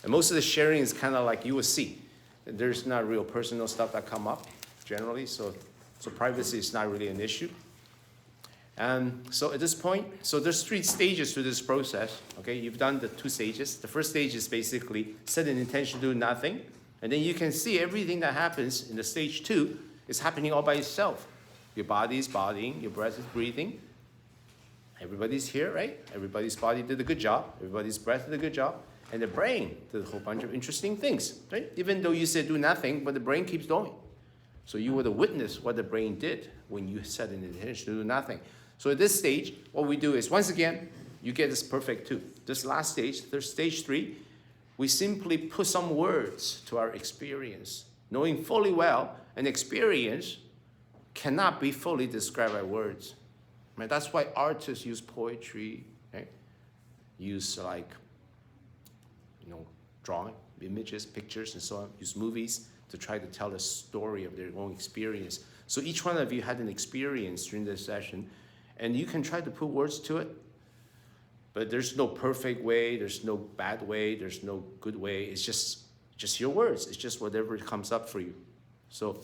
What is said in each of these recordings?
And most of the sharing is kind of like you will see. There's not real personal stuff that come up generally, so privacy is not really an issue. And so at this point, so there's 3 stages to this process. Okay, you've done the 2 stages. The first stage is basically set an intention to do nothing, and then you can see everything that happens in the stage 2 is happening all by itself. Your body is bodying, your breath is breathing. Everybody's here, right? Everybody's body did a good job. Everybody's breath did a good job. And the brain did a whole bunch of interesting things, right? Even though you said do nothing, but the brain keeps going. So you would have witnessed what the brain did when you set an intention to do nothing. So at this stage, what we do is, once again, you get this perfect 2. This last stage, stage 3, we simply put some words to our experience, knowing fully well an experience cannot be fully described by words. Right? That's why artists use poetry, right? Use drawing, images, pictures, and so on. Use movies to try to tell a story of their own experience. So each one of you had an experience during this session, and you can try to put words to it, but there's no perfect way, there's no bad way, there's no good way. It's just your words. It's just whatever comes up for you. So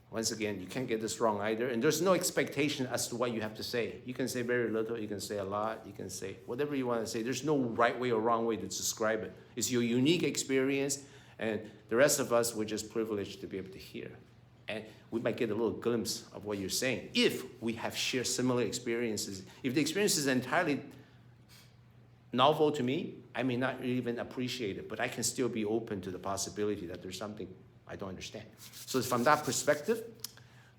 once again, you can't get this wrong either, and there's no expectation as to what you have to say. You can say very little, you can say a lot, you can say whatever you want to say. There's no right way or wrong way to describe it. It's your unique experience, and the rest of us, we're just privileged to be able to hear. And we might get a little glimpse of what you're saying if we have shared similar experiences. If the experience is entirely novel to me, I may not even appreciate it, but I can still be open to the possibility that there's something I don't understand. So from that perspective,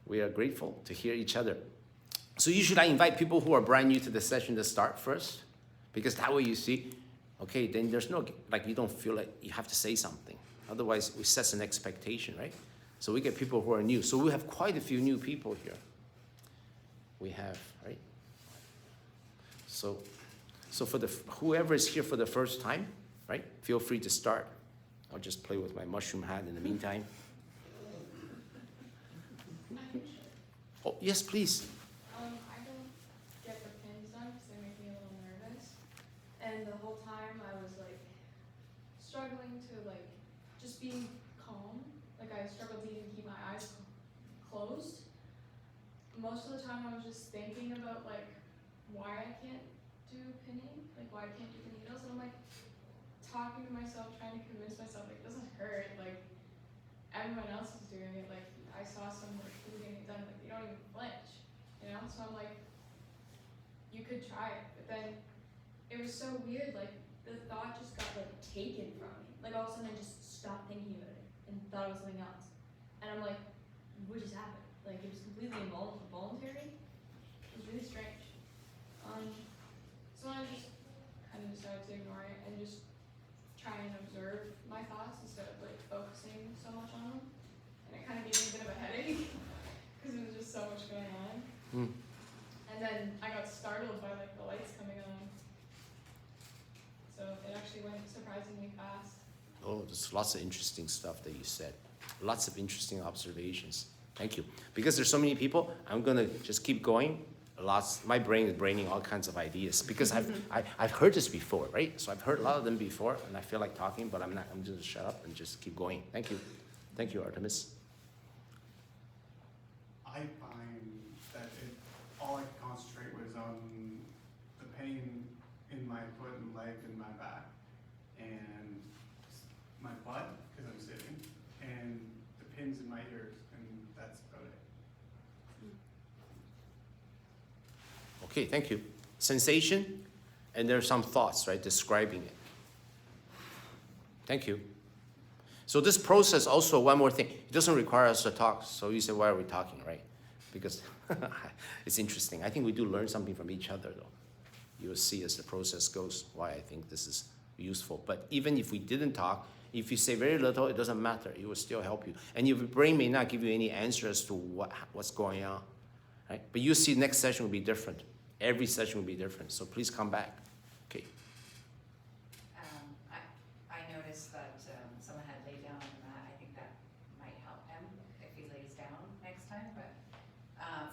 we are grateful to hear each other. So usually I invite people who are brand new to the session to start first, because that way you see, okay, then there's no, you don't feel like you have to say something. Otherwise, it sets an expectation, right? So we get people who are new. So we have quite a few new people here. We have, right? So for whoever is here for the first time, right? Feel free to start. I'll just play with my mushroom hat in the meantime. Oh, yes, please. I don't get the pins done because they make me a little nervous. And the whole time I was struggling to just being calm. I struggled to even keep my eyes closed. Most of the time I was just thinking about why I can't do pinning, why I can't do the needles, and I'm talking to myself, trying to convince myself it doesn't hurt, everyone else is doing it, I saw someone who getting it done, they don't even flinch, so I'm you could try it, but then it was so weird, the thought just got taken from me, all of a sudden I just stopped thinking about it and thought it was something else. And I'm what just happened? It was completely involuntary. It was really strange. So I just kind of decided to ignore it and just try and observe my thoughts instead of focusing so much on them. And it kind of gave me a bit of a headache because there was just so much going on. And then I got startled by the lights coming on. So it actually went surprisingly fast. Oh, there's lots of interesting stuff that you said. Lots of interesting observations. Thank you. Because there's so many people, I'm going to just keep going. My brain is braining all kinds of ideas because I've heard this before, right? So I've heard a lot of them before, and I feel like talking, but I'm not. I'm just shut up and just keep going. Thank you. Thank you, Artemis. I find that all I could concentrate was on the pain in my foot and leg and my back and my butt because I'm sitting and the pins in my ears, and that's about it. Okay, thank you. Sensation, and there are some thoughts, right, describing it. Thank you. So this process also, one more thing, it doesn't require us to talk. So you say, why are we talking, right? Because it's interesting. I think we do learn something from each other, though. You'll see as the process goes why I think this is useful. But even if we didn't talk, if you say very little, it doesn't matter. It will still help you. And your brain may not give you any answer as to what's going on, right? But you see next session will be different. Every session will be different. So please come back. Okay. I noticed that someone had laid down on the mat. I think that might help him if he lays down next time. But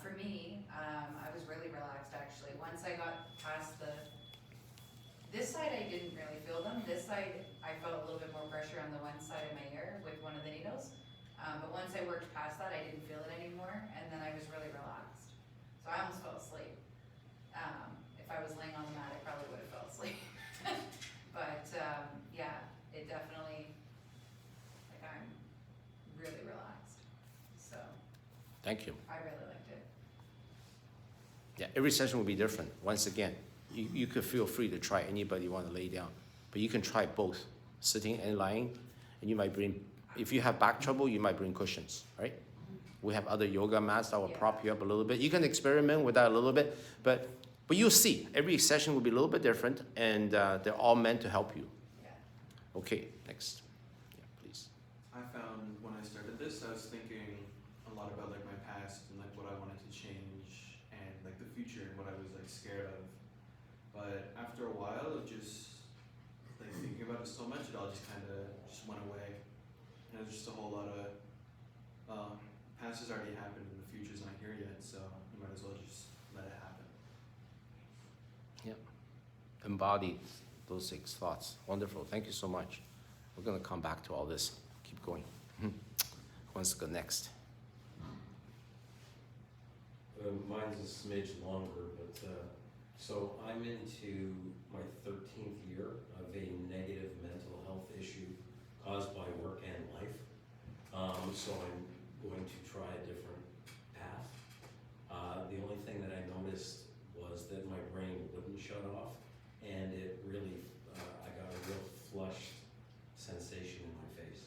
for me, I was really relaxed actually. Once I got past this side, I didn't really feel them. This side, I felt a little bit more But once I worked past that, I didn't feel it anymore, and then I was really relaxed. So I almost fell asleep. If I was laying on the mat, I probably would have fell asleep. But yeah, it definitely, like, I'm really relaxed. So Thank you. I really liked it. Yeah, every session will be different. Once again, you could feel free to try anybody want to lay down, but you can try both, sitting and lying, and you might bring, if you have back trouble, you might bring cushions, right? We have other yoga mats that will prop you up a little bit. You can experiment with that a little bit, but you'll see, every session will be a little bit different, and they're all meant to help you. Yeah. Okay, next. Yeah, please. I found when I started this, I was thinking a lot about like my past and like what I wanted to change and like the future and what I was like scared of. But after a while of just like thinking about it so much, it all just kind of just went away. And it was just a whole lot of past has already happened and the future's not here yet, so you might as well just let it happen. Yep. Embody those 6 thoughts. Wonderful. Thank you so much. We're going to come back to all this. Keep going. Who wants to go next? Mine's a smidge longer, but so I'm into my 13th year of a negative mental health issue caused by work and life. So I'm going to try a different path. The only thing that I noticed was that my brain wouldn't shut off, and it really, I got a real flushed sensation in my face.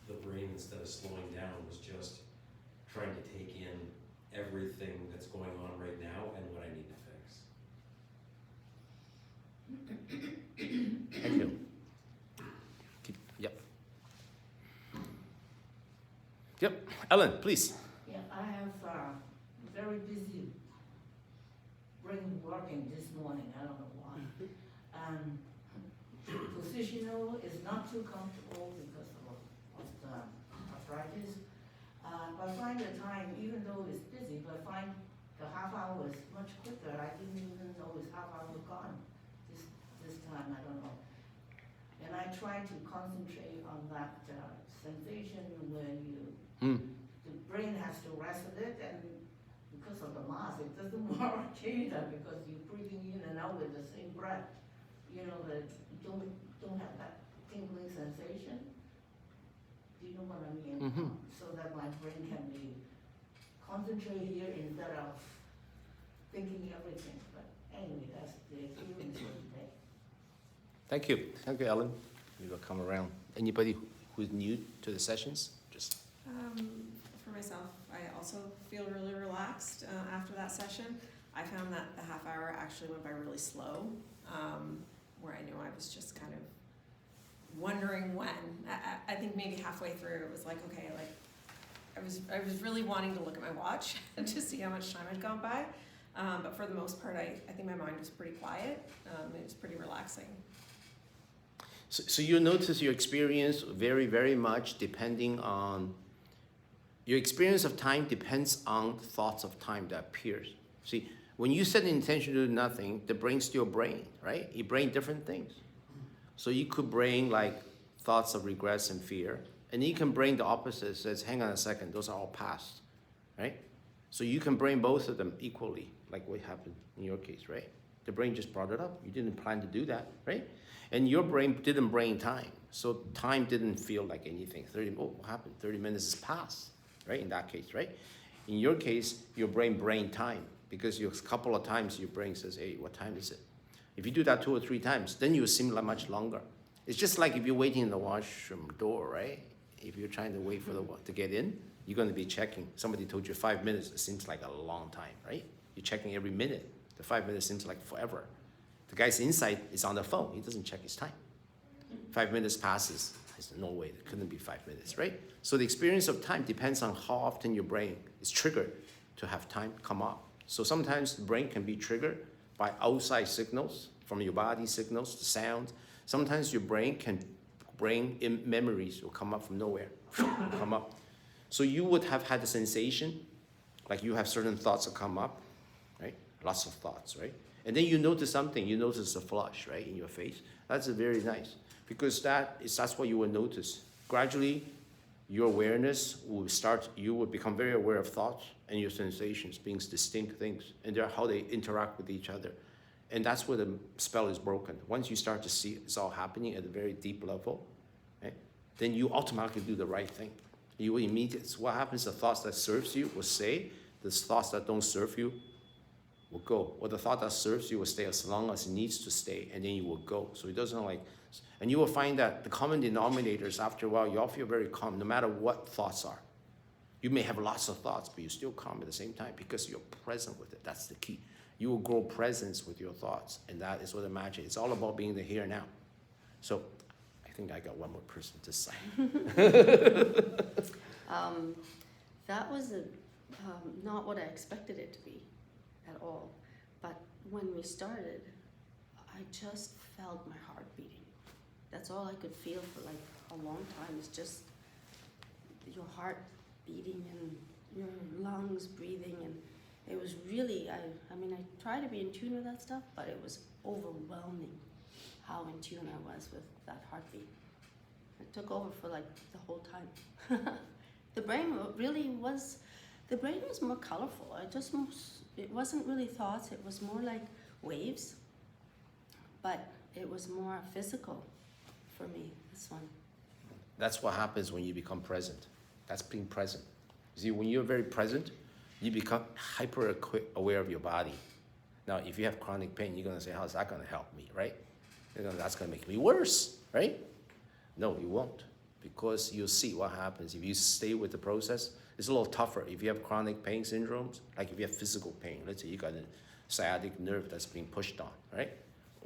The brain, instead of slowing down, was just trying to take in everything that's going on right now and what I need to fix. Thank you. Yep. Yep. Ellen, please. Yeah, I have very busy brain working this morning, I don't know why. Positional is not too comfortable because of the arthritis. But find the time, even though it's busy, but find the half hour is much quicker. I didn't even know it's half hour gone this time, I don't know. And I try to concentrate on that sensation when the brain has to rest a bit, and because of the mask, it doesn't work either because you're breathing in and out with the same breath. You know, that you don't have that tingling sensation. Do you know what I mean? So that my brain can be concentrated here instead of thinking everything. But anyway, that's the experience for today. Thank you. Thank you, Ellen. We will come around. Anybody who's new to the sessions? Just For myself, I also feel really relaxed after that session. I found that the half hour actually went by really slow, where I knew I was just kind of wondering when. I think maybe halfway through it was like, okay, like I was really wanting to look at my watch to see how much time had gone by. But for the most part, I think my mind was pretty quiet. It was pretty relaxing. so you notice your experience very, very much depending on your experience of time depends on thoughts of time that appears. See, when you set an intention to do nothing, the brain still brain, right? You brain different things. So you could brain like thoughts of regrets and fear, and you can brain the opposite. Says, hang on a second, those are all past, right? So you can brain both of them equally, like what happened in your case, right? The brain just brought it up. You didn't plan to do that, right? And your brain didn't brain time, so time didn't feel like anything. What happened? 30 minutes is past, right? In that case, right? In your case, your brain time, because a couple of times your brain says, hey, what time is it? If you do that 2 or 3 times, then you seem like much longer. It's just like if you're waiting in the washroom door, right? If you're trying to wait for to get in, you're going to be checking. Somebody told you 5 minutes, it seems like a long time, right? You're checking every minute. The 5 minutes seems like forever. The guy's inside is on the phone. He doesn't check his time. 5 minutes passes. There's no way. It couldn't be 5 minutes, right? So the experience of time depends on how often your brain is triggered to have time come up. So sometimes the brain can be triggered by outside signals, from your body signals, the sound. Sometimes your brain in memories will come up from nowhere, come up. So you would have had a sensation, like you have certain thoughts that come up, right? Lots of thoughts, right? And then you notice something, you notice a flush, right, in your face. That's very nice, because that's what you will notice. Gradually, your awareness will start, you will become very aware of thoughts and your sensations being distinct things, and they're how they interact with each other. And that's where the spell is broken. Once you start to see it's all happening at a very deep level, right, then you automatically do the right thing. You will immediately, so what happens, the thoughts that serves you will stay, the thoughts that don't serve you will go. Or the thought that serves you will stay as long as it needs to stay, and then you will go. So it doesn't like, and you will find that the common denominators, after a while, you all feel very calm, no matter what thoughts are. You may have lots of thoughts, but you're still calm at the same time because you're present with it. That's the key. You will grow presence with your thoughts, and that is what the magic is. It's all about being the here and now. So I think I got one more person to sign. That was not what I expected it to be at all. But when we started, I just felt my heart beating. That's all I could feel for like a long time. It's just your heart beating and your lungs breathing, and it was really, I mean, I try to be in tune with that stuff, but it was overwhelming how in tune I was with that heartbeat. It took over for like the whole time. The brain was more colorful. It wasn't really thoughts, it was more like waves, but it was more physical for me, this one. That's what happens when you become present. That's being present. See, when you're very present, you become hyper aware of your body. Now, if you have chronic pain, you're gonna say, how's that gonna help me, right? That's gonna make me worse, right? No, you won't, because you'll see what happens. If you stay with the process, it's a little tougher. If you have chronic pain syndromes, like if you have physical pain, let's say you got a sciatic nerve that's being pushed on, right?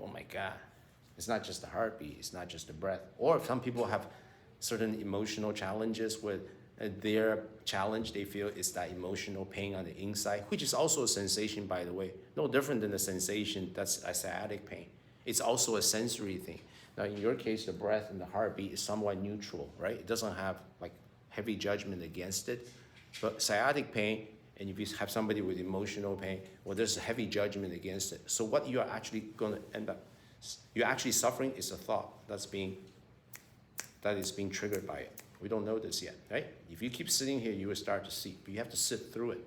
Oh my God. It's not just the heartbeat, it's not just the breath. Or if some people have certain emotional challenges where their challenge, they feel, is that emotional pain on the inside, which is also a sensation, by the way. No different than the sensation that's a sciatic pain. It's also a sensory thing. Now, in your case, the breath and the heartbeat is somewhat neutral, right? It doesn't have like heavy judgment against it. But sciatic pain, and if you have somebody with emotional pain, well, there's a heavy judgment against it. So what you're actually going to end up, you're actually suffering is a thought that is being triggered by it. We don't know this yet, right? If you keep sitting here, you will start to see, but you have to sit through it.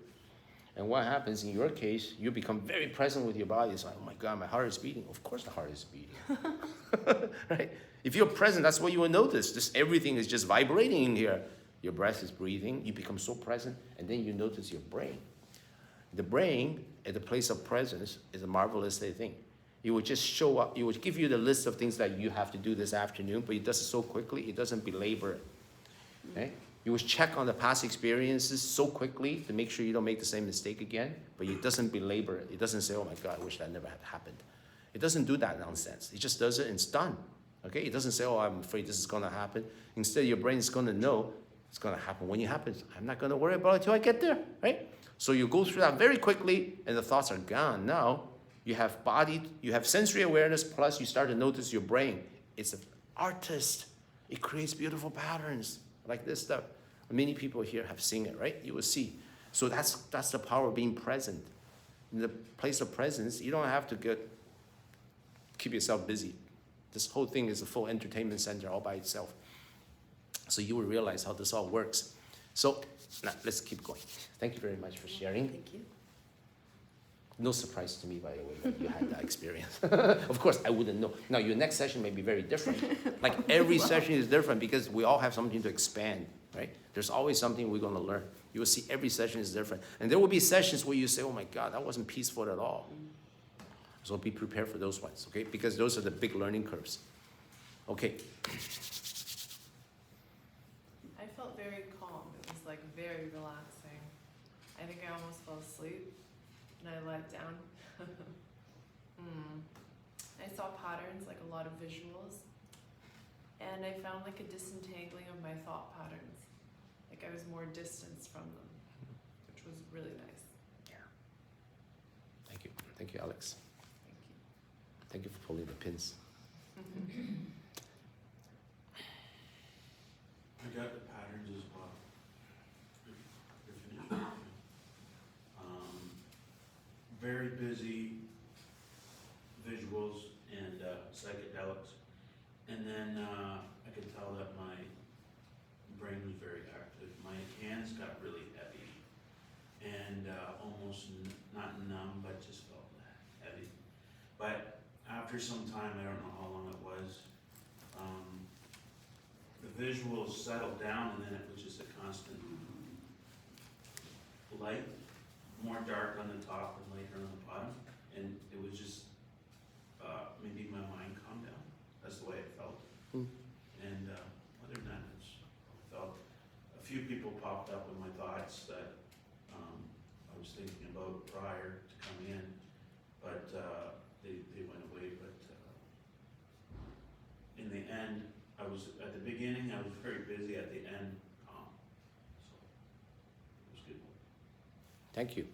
And what happens in your case, you become very present with your body. It's like, oh my God, my heart is beating. Of course the heart is beating, right? If you're present, that's what you will notice. Just everything is just vibrating in here. Your breath is breathing. You become so present, and then you notice your brain. The brain, at the place of presence, is a marvelous thing. It will just show up. It will give you the list of things that you have to do this afternoon, but it does it so quickly, it doesn't belabor it. Okay? You will check on the past experiences so quickly to make sure you don't make the same mistake again, but it doesn't belabor it. It doesn't say, oh my God, I wish that never had happened. It doesn't do that nonsense. It just does it and it's done. Okay? It doesn't say, oh, I'm afraid this is going to happen. Instead, your brain is going to know it's going to happen. When it happens, I'm not going to worry about it until I get there, right? So you go through that very quickly and the thoughts are gone. Now, you have body, you have sensory awareness, plus you start to notice your brain. It's an artist. It creates beautiful patterns like this stuff. Many people here have seen it, right? You will see. So that's the power of being present. In the place of presence, you don't have to keep yourself busy. This whole thing is a full entertainment center all by itself. So you will realize how this all works. So now let's keep going. Thank you very much for sharing. Thank you. No surprise to me, by the way, that you had that experience. Of course, I wouldn't know. Now, your next session may be very different. Like every session is different because we all have something to expand, right? There's always something we're going to learn. You will see every session is different. And there will be sessions where you say, oh my God, that wasn't peaceful at all. So be prepared for those ones, okay? Because those are the big learning curves. Okay. I felt very calm. It was like very relaxing. I think I almost fell asleep and I let down. I saw patterns, like a lot of visuals, and I found like a disentangling of my thought patterns. Like I was more distanced from them, which was really nice. Yeah. Thank you. Thank you, Alex. Thank you. Thank you for pulling the pins. I got the patterns as well. You're finished. Very busy visuals and psychedelics. And then I could tell that my brain brain was very active. My hands got really heavy and almost not numb, but just felt heavy. But after some time, I don't know how long it was, the visuals settled down, and then it was just a constant light, more dark on the top and lighter on the bottom, and it was just maybe my mind calmed down. That's the way it felt. Mm. And other than that, I felt a few people popped up in my thoughts that I was thinking about prior to coming in, but they went away. But in the end, I was at the beginning, I was very busy. At the end, calm. So it was good. Thank you.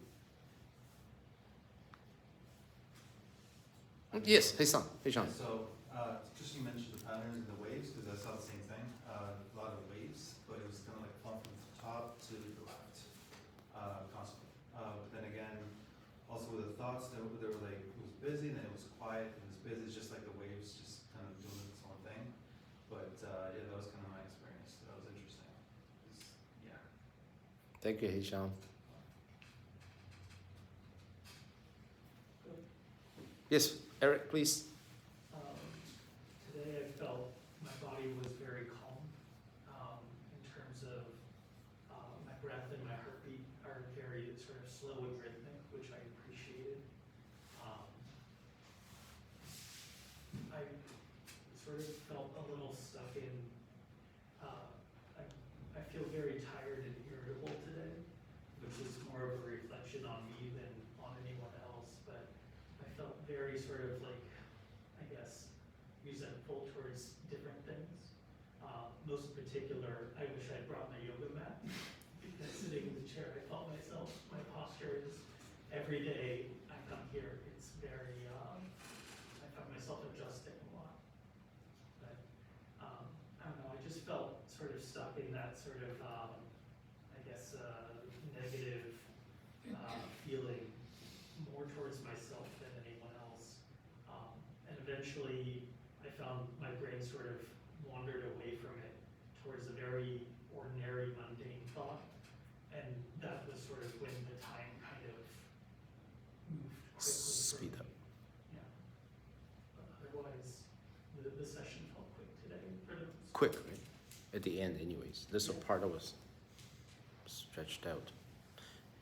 Yes, hey son, hey Sean. So, just you mentioned the patterns and the waves, because I saw the same thing, a lot of waves, but it was kind of like from the top to the left, constantly. But then again, also with the thoughts, they were like, it was busy, then it was quiet, it was busy, it's just like the waves just kind of doing its own thing. But, yeah, that was kind of my experience, that was interesting. Yeah. Thank you, hey Sean. Yes, Eric, please. Today I felt my body was very calm in terms of my breath and my heartbeat are very sort of slow and rhythmic, which I appreciated. I sort of felt a little stuck in, I feel very tired and irritable today, which is more of a reflection on me than on anyone else, but I felt very sort of like, I guess, resentful towards different things. Most in particular, I wish I'd brought my yoga mat, because sitting in the chair, I felt myself, my posture is, every day I come here, it's very, I found myself adjusting a lot. But, I don't know, I just felt sort of stuck in that sort of, I guess, negative feeling more towards myself than anyone else. And eventually I found my brain sort of wandered away from it towards a very ordinary, mundane thought. And that was sort of when the time kind of moved quickly. Speed up. Yeah. But otherwise, the session felt quick today for the most part. Quick, right? At the end anyways. This part of was stretched out.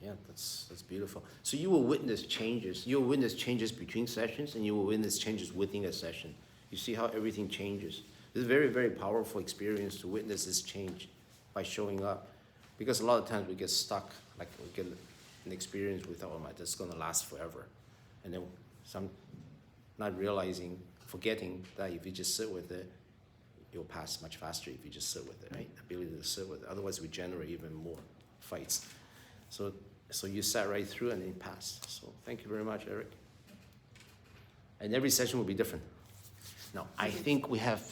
Yeah, that's beautiful. So you will witness changes. You will witness changes between sessions, and you will witness changes within a session. You see how everything changes. It's a very, very powerful experience to witness this change by showing up. Because a lot of times we get stuck, like we get an experience we thought, oh my, this is gonna last forever. And then not realizing, forgetting that if you just sit with it, you'll pass much faster if you just sit with it, right? Ability to sit with it. Otherwise we generate even more fights. So you sat right through and then passed. So thank you very much, Eric. And every session will be different. Now, I think we have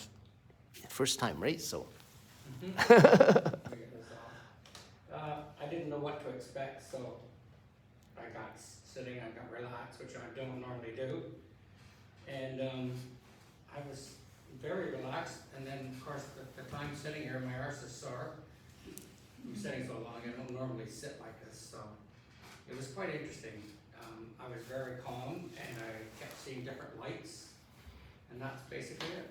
first time, right? So. I didn't know what to expect, so I got sitting, I got relaxed, which I don't normally do. And I was very relaxed, and then of course the time sitting here, my arse is sore. I'm sitting so long, I don't normally sit like this, so it was quite interesting. I was very calm, and I kept seeing different lights, and that's basically it.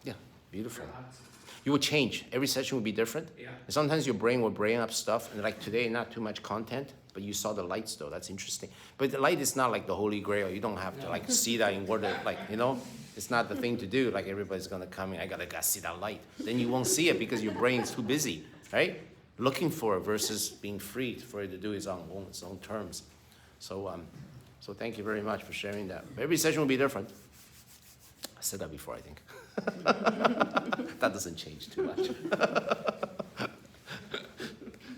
Yeah, beautiful. Relaxed. You will change. Every session will be different. Yeah. And sometimes your brain will bring up stuff, and like today, not too much content, but you saw the lights though. That's interesting. But the light is not like the Holy Grail. You don't have to like see that in order, like, you know, it's not the thing to do. Like everybody's gonna come in, I gotta see that light. Then you won't see it because your brain's too busy, right? Looking for it versus being free for it to do its own terms. So thank you very much for sharing that. Every session will be different. I said that before, I think. That doesn't change too much.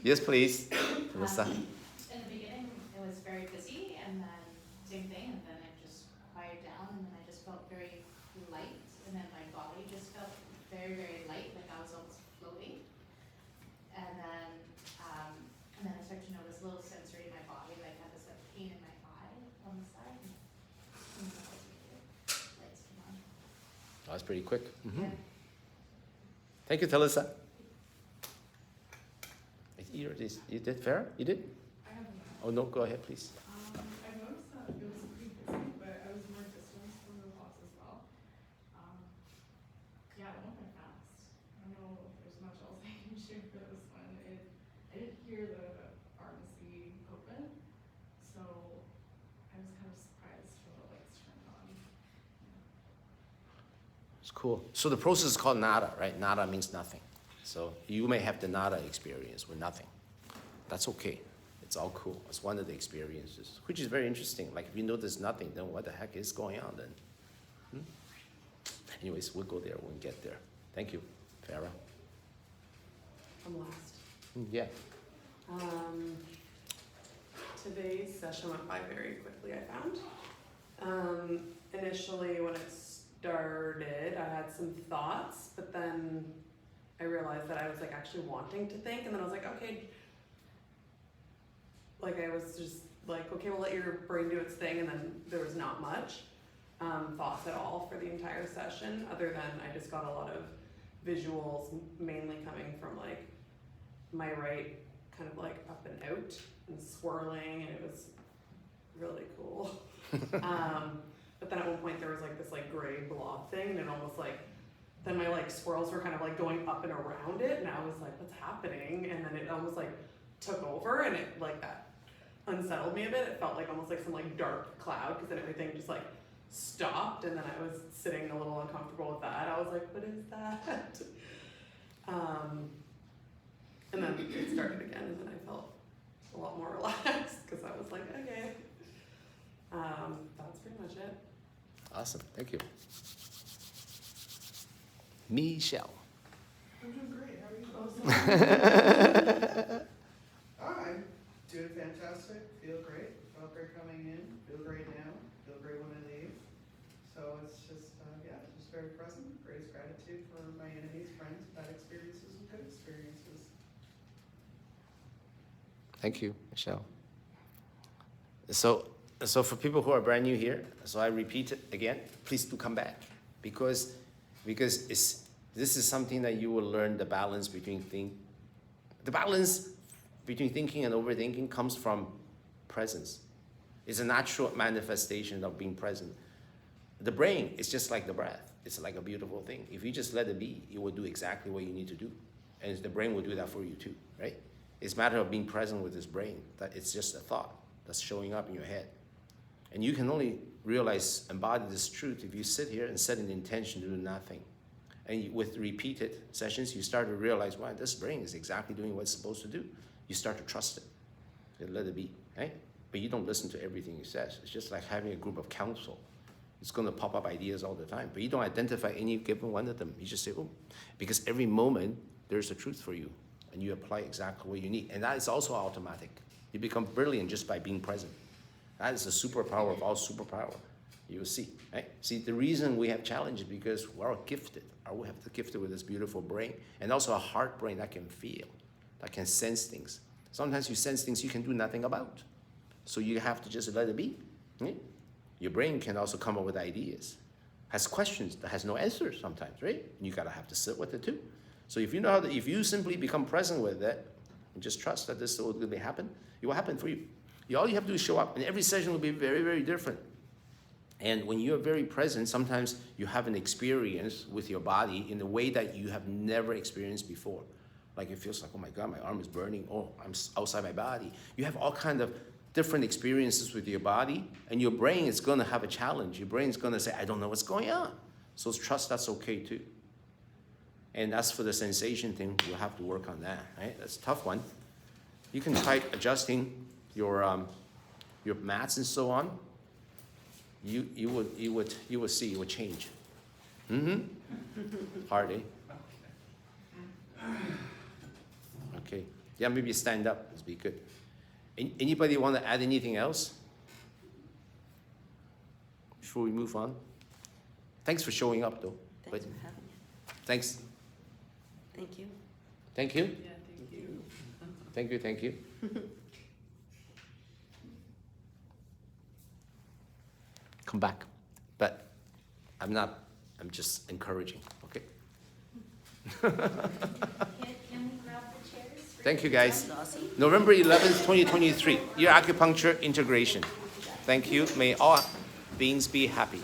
Yes, please, Melissa. In the beginning, it was very busy, and then same thing, and then it just quieted down, and then I just felt very light, and then my body just felt very, very light, like I was almost floating. And then I started to notice little sensory in my body, like I had this like pain in my eye on the side. And that was weird. Lights came on. That was pretty quick. Yeah. Thank you, Talisa. You did, Farah? You did? I haven't. Oh, no, go ahead, please. I noticed that it was pretty busy, but I was more distant from the class as well. Yeah, it went by fast. I don't know if there's much else I can share for this one. I didn't hear the pharmacy open, so I was kind of surprised when the lights turned on. It's cool. So the process is called nada, right? Nada means nothing. So you may have the nada experience with nothing. That's okay. It's all cool. It's one of the experiences, which is very interesting. Like if you know there's nothing, then what the heck is going on then? Anyways, we'll go there when we get there. Thank you, Farah. I'm last. Yeah. Today's session went by very quickly, I found. Initially, when it started, I had some thoughts, but then I realized that I was like actually wanting to think, and then I was like, okay, like I was just like, okay, we'll let your brain do its thing, and then there was not much thoughts at all for the entire session, other than I just got a lot of visuals, mainly coming from like my right kind of like up and out and swirling, and it was really cool. But then at one point there was like this like gray blob thing, and it almost like, then my like swirls were kind of like going up and around it, and I was like, what's happening? And then it almost like took over, and it like that unsettled me a bit. It felt like almost like some like dark cloud, because then everything just like stopped, and then I was sitting a little uncomfortable with that. I was like, what is that? And then it started again, and then I felt a lot more relaxed, because I was like, okay. That's pretty much it. Awesome. Thank you. Michelle. I'm doing great. How are you? I'm doing fantastic. Feel great. Felt great coming in. Feel great now. Feel great when I leave. So it's just, just very present. Greatest gratitude for my enemies, friends, bad experiences, and good experiences. Thank you, Michelle. So for people who are brand new here, so I repeat it again, please do come back, because this is something that you will learn, the balance between thinking and overthinking comes from presence. It's a natural manifestation of being present. The brain is just like the breath. It's like a beautiful thing. If you just let it be, it will do exactly what you need to do. And the brain will do that for you too, right? It's a matter of being present with this brain, that it's just a thought that's showing up in your head. And you can only realize, embody this truth if you sit here and set an intention to do nothing. And with repeated sessions, you start to realize, wow, this brain is exactly doing what it's supposed to do. You start to trust it. You let it be, right? But you don't listen to everything it says. It's just like having a group of counsel. It's going to pop up ideas all the time, but you don't identify any given one of them. You just say, oh, because every moment there's a truth for you, and you apply exactly what you need. And that is also automatic. You become brilliant just by being present. That is the superpower of all superpower. You will see, right? See, the reason we have challenges is because we're all gifted. We have the gifted with this beautiful brain, and also a heart brain that can feel, that can sense things. Sometimes you sense things you can do nothing about. So you have to just let it be. Right? Your brain can also come up with ideas, has questions that has no answers sometimes, right? And you gotta have to sit with it too. So if you know if you simply become present with it, and just trust that this will happen, it will happen for you. All you have to do is show up, and every session will be very, very different. And when you're very present, sometimes you have an experience with your body in a way that you have never experienced before. Like it feels like, oh my God, my arm is burning. Oh, I'm outside my body. You have all kinds of different experiences with your body, and your brain is going to have a challenge. Your brain is going to say, I don't know what's going on. So trust that's okay too. And as for the sensation thing, you'll have to work on that, right? That's a tough one. You can try adjusting your mats and so on. You would see it would change. Hard, eh? Okay. Yeah, maybe stand up. That'd be good. Anybody want to add anything else before we move on? Thanks for showing up, though. Thanks for having me. Thanks. Thank you. Thank you. Yeah, thank you. Thank you. Thank you. Come back. But I'm just encouraging, okay? Can we grab the chairs for Thank you, guys. That's awesome. November 11th, 2023, Ear Acupuncture Integration. Thank you. May all beings be happy.